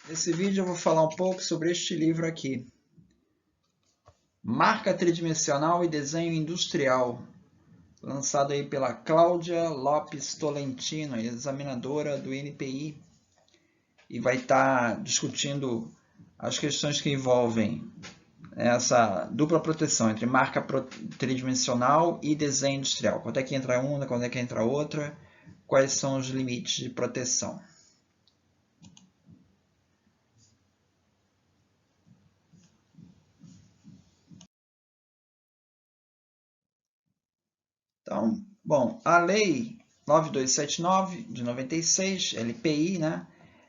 Nesse vídeo eu vou falar um pouco sobre este livro aqui. Marca Tridimensional e Desenho Industrial, lançado aí pela Cláudia Lopes Tolentino, examinadora do INPI, e vai estar discutindo as questões que envolvem essa dupla proteção entre marca tridimensional e desenho industrial. Quando é que entra uma, quando é que entra outra, quais são os limites de proteção. Então, bom, a Lei 9279 de 96, LPI, né?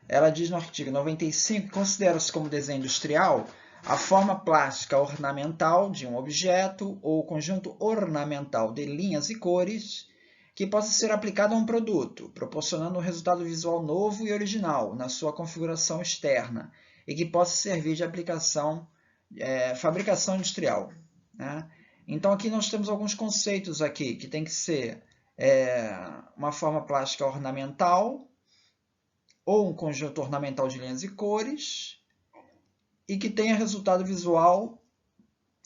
Ela diz no artigo 95 que considera-se como desenho industrial a forma plástica ornamental de um objeto ou conjunto ornamental de linhas e cores que possa ser aplicado a um produto, proporcionando um resultado visual novo e original na sua configuração externa e que possa servir de aplicação, fabricação industrial, né? Então, aqui nós temos alguns conceitos aqui, que tem que ser uma forma plástica ornamental, ou um conjunto ornamental de linhas e cores, e que tenha resultado visual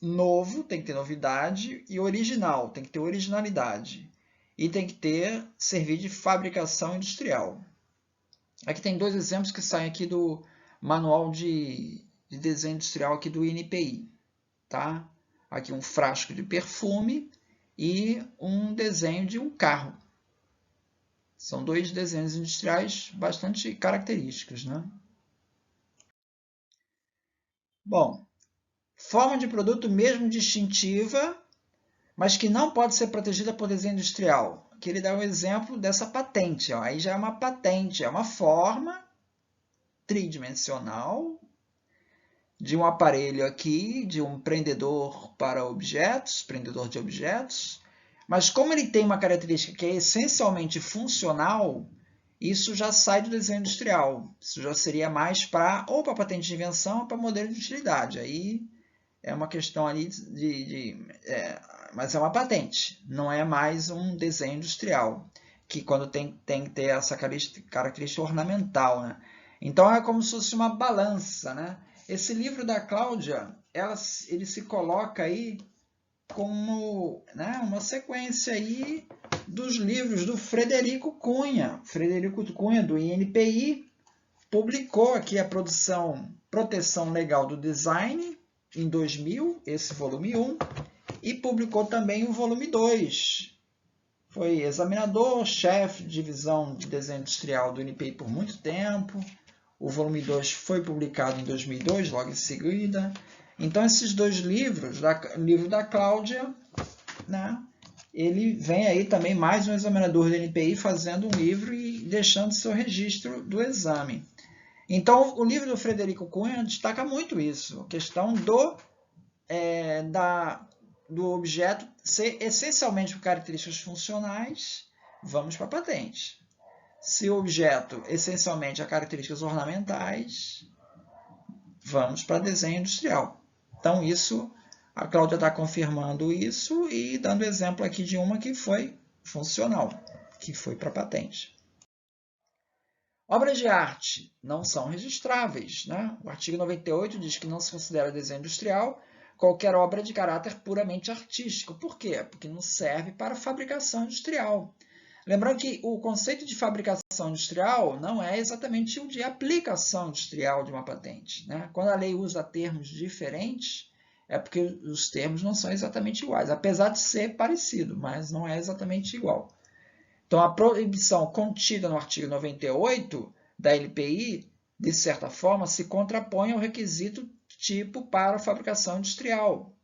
novo, tem que ter novidade, e original, tem que ter originalidade. E tem que servir de fabricação industrial. Aqui tem dois exemplos que saem aqui do manual de desenho industrial aqui do INPI, tá? Aqui um frasco de perfume e um desenho de um carro. São dois desenhos industriais bastante característicos, né? Bom, forma de produto mesmo distintiva, mas que não pode ser protegida por desenho industrial. Aqui ele dá um exemplo dessa patente. Ó. Aí já é uma patente, é uma forma tridimensional de um aparelho aqui, de um prendedor para objetos, prendedor de objetos, mas como ele tem uma característica que é essencialmente funcional, isso já sai do desenho industrial. Isso já seria mais ou para patente de invenção ou para modelo de utilidade. Aí é uma questão ali mas é uma patente, não é mais um desenho industrial, que quando tem que ter essa característica ornamental, né? Então é como se fosse uma balança, né? Esse livro da Cláudia, ele se coloca aí como, né, uma sequência aí dos livros do Frederico Cunha. Frederico Cunha, do INPI, publicou aqui a Proteção Legal do Design, em 2000, esse volume 1, e publicou também o volume 2. Foi examinador, chefe de divisão de desenho industrial do INPI por muito tempo. O volume 2 foi publicado em 2002, logo em seguida. Então, esses dois livros, o livro da Cláudia, né, ele vem aí também mais um examinador do INPI fazendo um livro e deixando seu registro do exame. Então, o livro do Frederico Cunha destaca muito isso, a questão do objeto ser essencialmente por características funcionais, vamos para a patente. Se o objeto essencialmente a características ornamentais, vamos para desenho industrial. Então, a Cláudia está confirmando isso e dando exemplo aqui de uma que foi funcional, que foi para patente. Obras de arte não são registráveis, né? O artigo 98 diz que não se considera desenho industrial qualquer obra de caráter puramente artístico. Por quê? Porque não serve para fabricação industrial. Lembrando que o conceito de fabricação industrial não é exatamente o de aplicação industrial de uma patente, né? Quando a lei usa termos diferentes, é porque os termos não são exatamente iguais, apesar de ser parecido, mas não é exatamente igual. Então, a proibição contida no artigo 98 da LPI, de certa forma, se contrapõe ao requisito tipo para a fabricação industrial,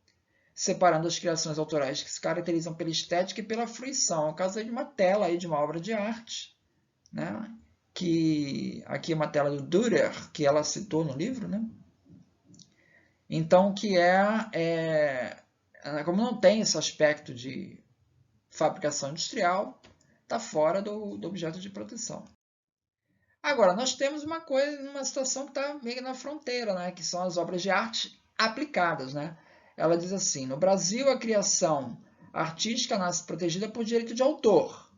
separando as criações autorais que se caracterizam pela estética e pela fruição. É o caso de uma tela, aí, de uma obra de arte, né? Que aqui é uma tela do Dürer, que ela citou no livro, né? Então, como não tem esse aspecto de fabricação industrial, está fora do objeto de proteção. Agora, nós temos uma situação que está meio na fronteira, né? Que são as obras de arte aplicadas, né? Ela diz assim, no Brasil a criação artística nasce protegida por direito de autor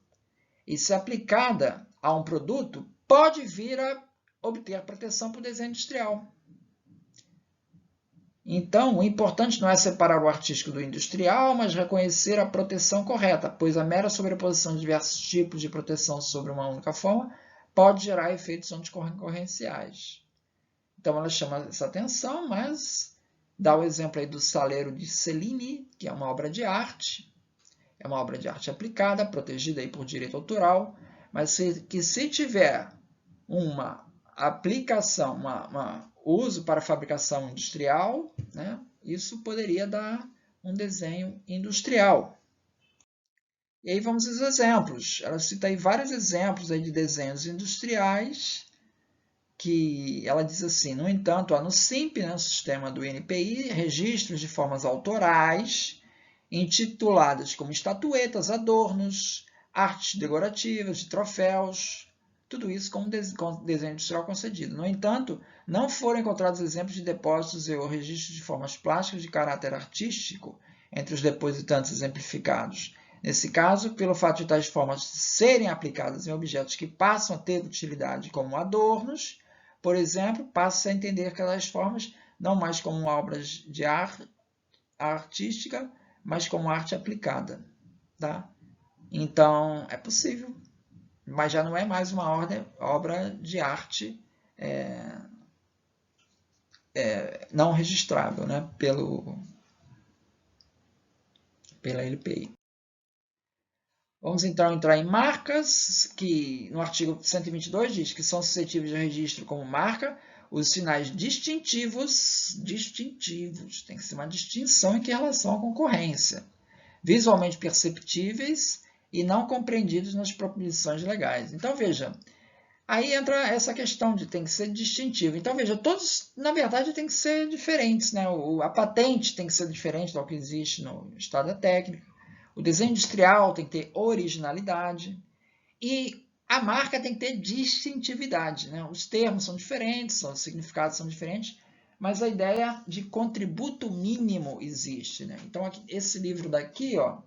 e se aplicada a um produto pode vir a obter proteção por desenho industrial. Então, o importante não é separar o artístico do industrial, mas reconhecer a proteção correta, pois a mera sobreposição de diversos tipos de proteção sobre uma única forma pode gerar efeitos anticoncorrenciais. Então, ela chama essa atenção, mas dá o exemplo aí do Saleiro de Cellini, que é uma obra de arte. É uma obra de arte aplicada, protegida aí por direito autoral, mas que se tiver uma aplicação, uso para fabricação industrial, né, isso poderia dar um desenho industrial. E aí vamos aos exemplos. Ela cita aí vários exemplos aí de desenhos industriais, que ela diz assim: no entanto, há no SIMP, né, o sistema do INPI, registros de formas autorais, intituladas como estatuetas, adornos, artes decorativas, de troféus, tudo isso com desenho industrial concedido. No entanto, não foram encontrados exemplos de depósitos ou registros de formas plásticas de caráter artístico entre os depositantes exemplificados. Nesse caso, pelo fato de tais formas serem aplicadas em objetos que passam a ter utilidade como adornos, por exemplo, passa a entender que tais formas não mais como obras de arte artística, mas como arte aplicada. Tá? Então, é possível, mas já não é mais uma obra de arte não registrável, né, pela LPI. Vamos então entrar em marcas, que no artigo 122 diz que são suscetíveis de registro como marca os sinais distintivos, tem que ser uma distinção em relação à concorrência, visualmente perceptíveis e não compreendidos nas proposições legais. Então, veja, aí entra essa questão de tem que ser distintivo. Então, veja, todos, na verdade, tem que ser diferentes, né? A patente tem que ser diferente do que existe no estado da técnica. O desenho industrial tem que ter originalidade. E a marca tem que ter distintividade, né? Os termos são diferentes, os significados são diferentes, mas a ideia de contributo mínimo existe, né? Então, aqui, esse livro daqui, ó,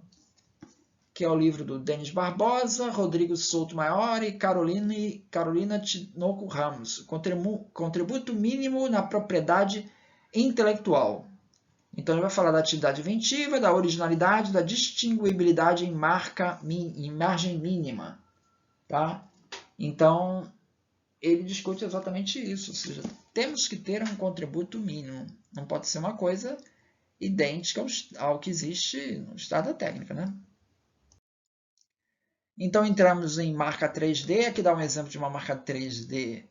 que é o livro do Denis Barbosa, Rodrigo Souto Maior e Carolina Tinoco Ramos, Contributo Mínimo na Propriedade Intelectual. Então, ele vai falar da atividade inventiva, da originalidade, da distinguibilidade em margem mínima. Tá? Então, ele discute exatamente isso, ou seja, temos que ter um contributo mínimo. Não pode ser uma coisa idêntica ao que existe no estado da técnica, né? Então, entramos em marca 3D. Aqui dá um exemplo de uma marca 3D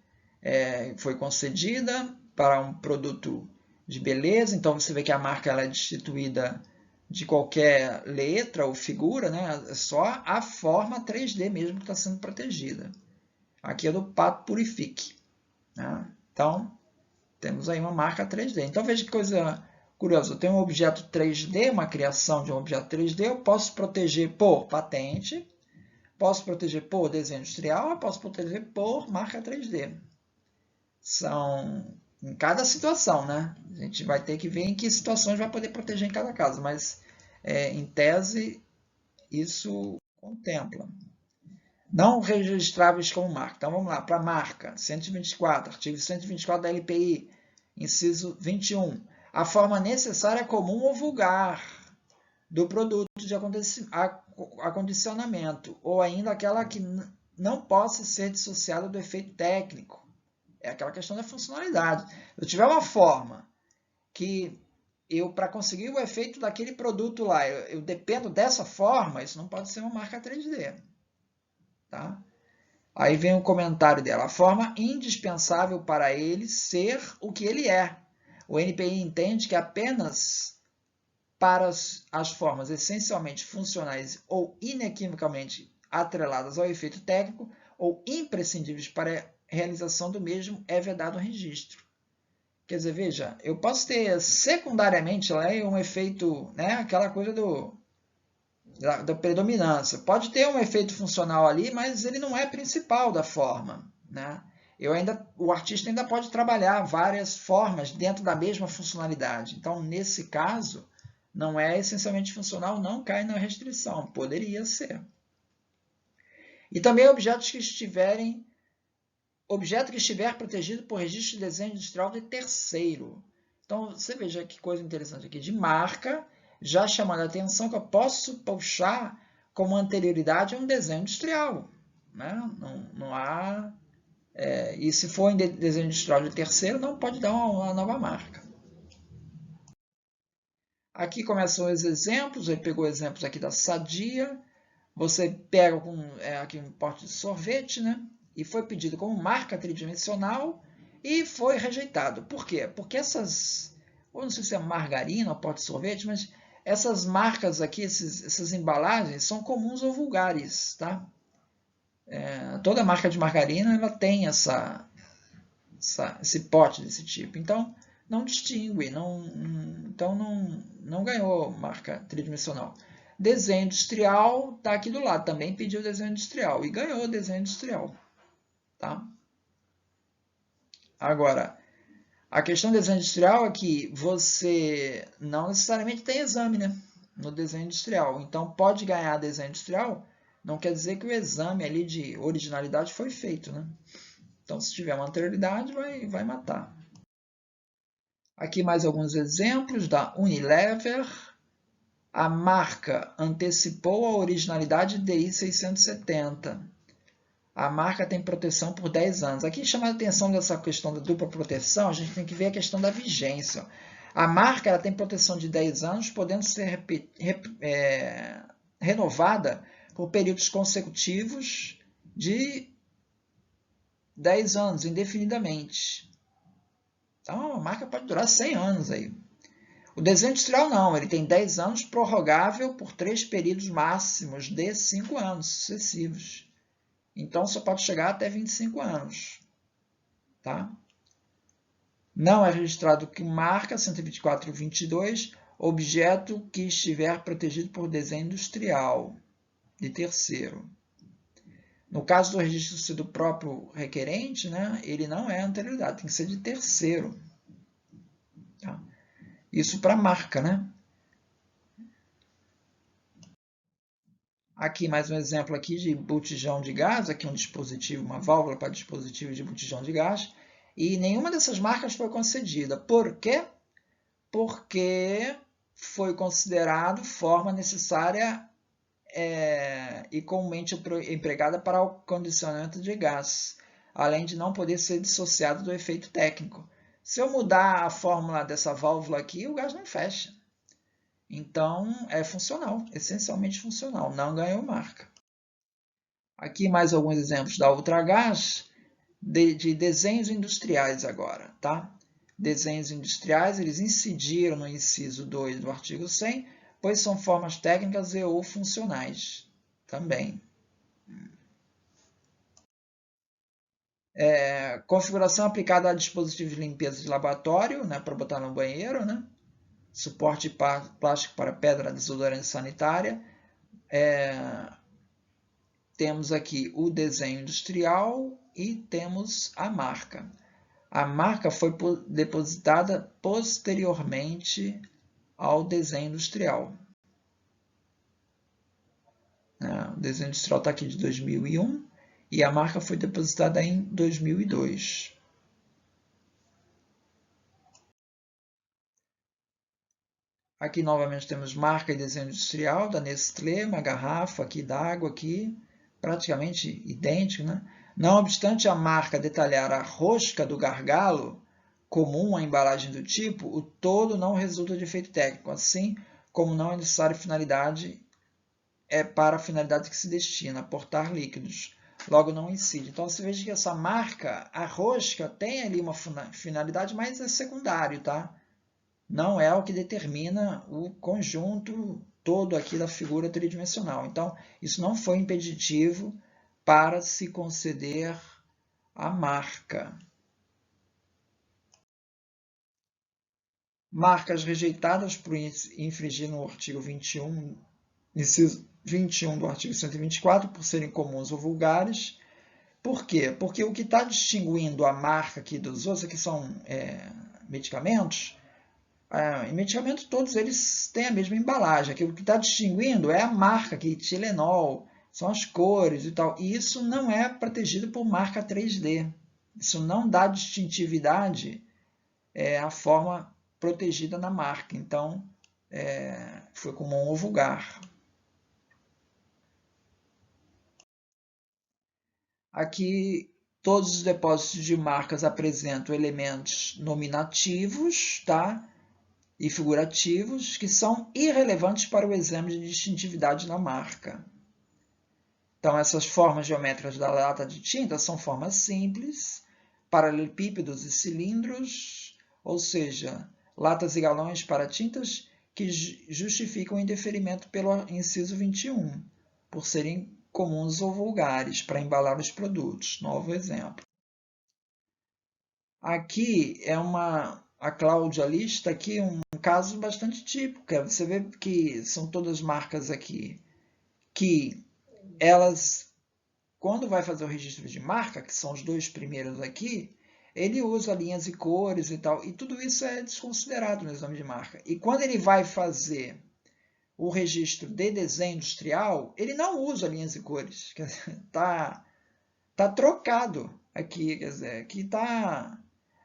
que foi concedida para um produto de beleza. Então, você vê que a marca ela é destituída de qualquer letra ou figura, né? É só a forma 3D mesmo que está sendo protegida. Aqui é do Pato Purifique. Né? Então, temos aí uma marca 3D. Então, veja que coisa curiosa. Eu tenho um objeto 3D, uma criação de um objeto 3D. Eu posso proteger por patente, posso proteger por desenho industrial, eu posso proteger por marca 3D. São em cada situação, né? A gente vai ter que ver em que situações vai poder proteger em cada caso, mas em tese isso contempla. Não registráveis como marca. Então vamos lá, para marca, 124, artigo 124 da LPI, inciso 21. A forma necessária, comum ou vulgar do produto de acondicionamento, ou ainda aquela que não possa ser dissociada do efeito técnico. É aquela questão da funcionalidade. Se eu tiver uma forma que para conseguir o efeito daquele produto lá, eu dependo dessa forma, isso não pode ser uma marca 3D. Tá? Aí vem o comentário dela. A forma indispensável para ele ser o que ele é. O NPI entende que apenas para as formas essencialmente funcionais ou inequivocamente atreladas ao efeito técnico ou imprescindíveis para a realização do mesmo é vedado o registro. Quer dizer, veja, eu posso ter secundariamente lá um efeito, né, aquela coisa da predominância. Pode ter um efeito funcional ali, mas ele não é principal da forma. Né? O artista ainda pode trabalhar várias formas dentro da mesma funcionalidade. Então, nesse caso, não é essencialmente funcional, não cai na restrição. Poderia ser. E também objetos que estiverem objeto que estiver protegido por registro de desenho industrial de terceiro. Então, você veja que coisa interessante aqui, de marca, já chamando a atenção que eu posso puxar como anterioridade a um desenho industrial. Né? Não há... e se for em desenho industrial de terceiro, não pode dar uma nova marca. Aqui começam os exemplos, ele pegou exemplos aqui da Sadia. Você pega aqui um pote de sorvete, né? E foi pedido como marca tridimensional e foi rejeitado. Por quê? Porque essas, eu não sei se é margarina ou pote de sorvete, mas essas marcas aqui, essas embalagens, são comuns ou vulgares, tá? Toda marca de margarina ela tem esse pote desse tipo. Então, não distingue, então não ganhou marca tridimensional. Desenho industrial está aqui do lado, também pediu desenho industrial e ganhou desenho industrial. Tá? Agora, a questão do desenho industrial é que você não necessariamente tem exame, né, no desenho industrial. Então, pode ganhar desenho industrial, não quer dizer que o exame ali de originalidade foi feito. Né? Então, se tiver uma anterioridade, vai matar. Aqui mais alguns exemplos da Unilever. A marca antecipou a originalidade DI 670. A marca tem proteção por 10 anos. Aqui, chamando a atenção dessa questão da dupla proteção, a gente tem que ver a questão da vigência. A marca ela tem proteção de 10 anos, podendo ser renovada por períodos consecutivos de 10 anos, indefinidamente. Então, a marca pode durar 100 anos aí. O desenho industrial não, ele tem 10 anos prorrogável por 3 períodos máximos de 5 anos sucessivos. Então, só pode chegar até 25 anos. Tá? Não é registrado que marca 124.22, objeto que estiver protegido por desenho industrial de terceiro. No caso do registro ser do próprio requerente, né, ele não é anterioridade, tem que ser de terceiro. Tá? Isso para marca, né? Aqui mais um exemplo aqui de botijão de gás, aqui um dispositivo, uma válvula para dispositivo de botijão de gás, e nenhuma dessas marcas foi concedida. Por quê? Porque foi considerado forma necessária e comumente empregada para o condicionamento de gás, além de não poder ser dissociado do efeito técnico. Se eu mudar a fórmula dessa válvula aqui, o gás não fecha. Então, é funcional, essencialmente funcional, não ganhou marca. Aqui mais alguns exemplos da Ultragaz, de desenhos industriais agora. Tá? Desenhos industriais, eles incidiram no inciso 2 do artigo 100, pois são formas técnicas e ou funcionais também. Configuração aplicada a dispositivos de limpeza de laboratório, né, para botar no banheiro, né? Suporte de plástico para pedra desodorante sanitária. Temos aqui o desenho industrial e temos a marca. A marca foi depositada posteriormente ao desenho industrial. O desenho industrial está aqui de 2001 e a marca foi depositada em 2002. Aqui novamente temos marca e desenho industrial da Nestlé, uma garrafa aqui d'água aqui, praticamente idêntico, né? Não obstante a marca detalhar a rosca do gargalo comum à embalagem do tipo, o todo não resulta de efeito técnico, assim como não é necessário para a finalidade que se destina, aportar líquidos. Logo, não incide. Então, você veja que essa marca, a rosca, tem ali uma finalidade, mas é secundário, tá? Não é o que determina o conjunto todo aqui da figura tridimensional. Então, isso não foi impeditivo para se conceder a marca. Marcas rejeitadas por infringir no artigo 21, inciso 21 do artigo 124, por serem comuns ou vulgares. Por quê? Porque o que está distinguindo a marca aqui dos outros, aqui são medicamentos, em medicamentos todos eles têm a mesma embalagem. Aqui, o que está distinguindo é a marca aqui, Tilenol, são as cores e tal. E isso não é protegido por marca 3D. Isso não dá distintividade à forma protegida na marca. Então, foi comum ou vulgar. Aqui, todos os depósitos de marcas apresentam elementos nominativos, tá? E figurativos que são irrelevantes para o exame de distintividade na marca. Então, essas formas geométricas da lata de tinta são formas simples, paralelepípedos e cilindros, ou seja, latas e galões para tintas que justificam o indeferimento pelo inciso 21, por serem comuns ou vulgares para embalar os produtos. Novo exemplo. Aqui a Cláudia lista aqui um caso bastante típico. Você vê que são todas marcas aqui que elas, quando vai fazer o registro de marca, que são os dois primeiros aqui, ele usa linhas e cores e tal, e tudo isso é desconsiderado no exame de marca. E quando ele vai fazer o registro de desenho industrial, ele não usa linhas e cores. Tá trocado aqui, quer dizer, aqui tá.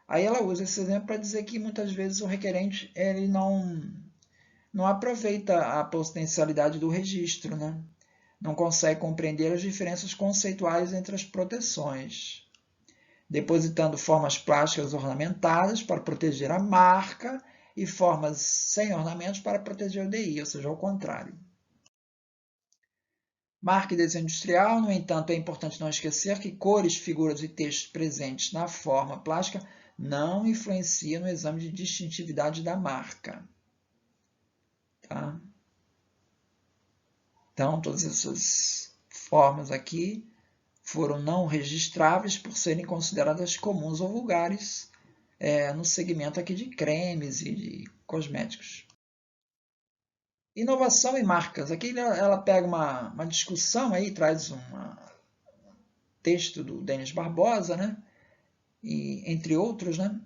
Aí ela usa esse exemplo para dizer que muitas vezes o requerente ele não aproveita a potencialidade do registro, né? Não consegue compreender as diferenças conceituais entre as proteções, depositando formas plásticas ornamentadas para proteger a marca e formas sem ornamentos para proteger o DI, ou seja, ao contrário. Marca e desenho industrial, no entanto, é importante não esquecer que cores, figuras e textos presentes na forma plástica não influenciam no exame de distintividade da marca. Tá? Então, todas essas formas aqui foram não registráveis por serem consideradas comuns ou vulgares no segmento aqui de cremes e de cosméticos. Inovação e marcas. Aqui ela pega uma discussão aí, traz um texto do Denis Barbosa, né? E, entre outros, né?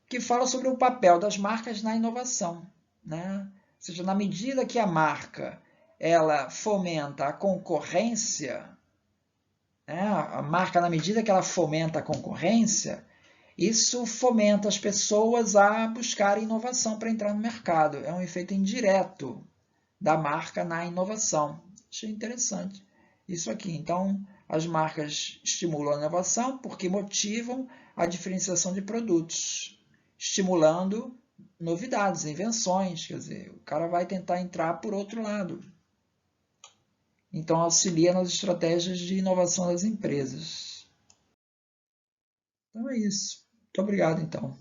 Que fala sobre o papel das marcas na inovação, né? Ou seja, na medida que a marca ela fomenta a concorrência, né? A marca, na medida que ela fomenta a concorrência, isso fomenta as pessoas a buscarem inovação para entrar no mercado. É um efeito indireto da marca na inovação. Achei interessante isso aqui. Então, as marcas estimulam a inovação porque motivam a diferenciação de produtos, estimulando novidades, invenções. Quer dizer, o cara vai tentar entrar por outro lado. Então, auxilia nas estratégias de inovação das empresas. Então é isso. Muito obrigado, então.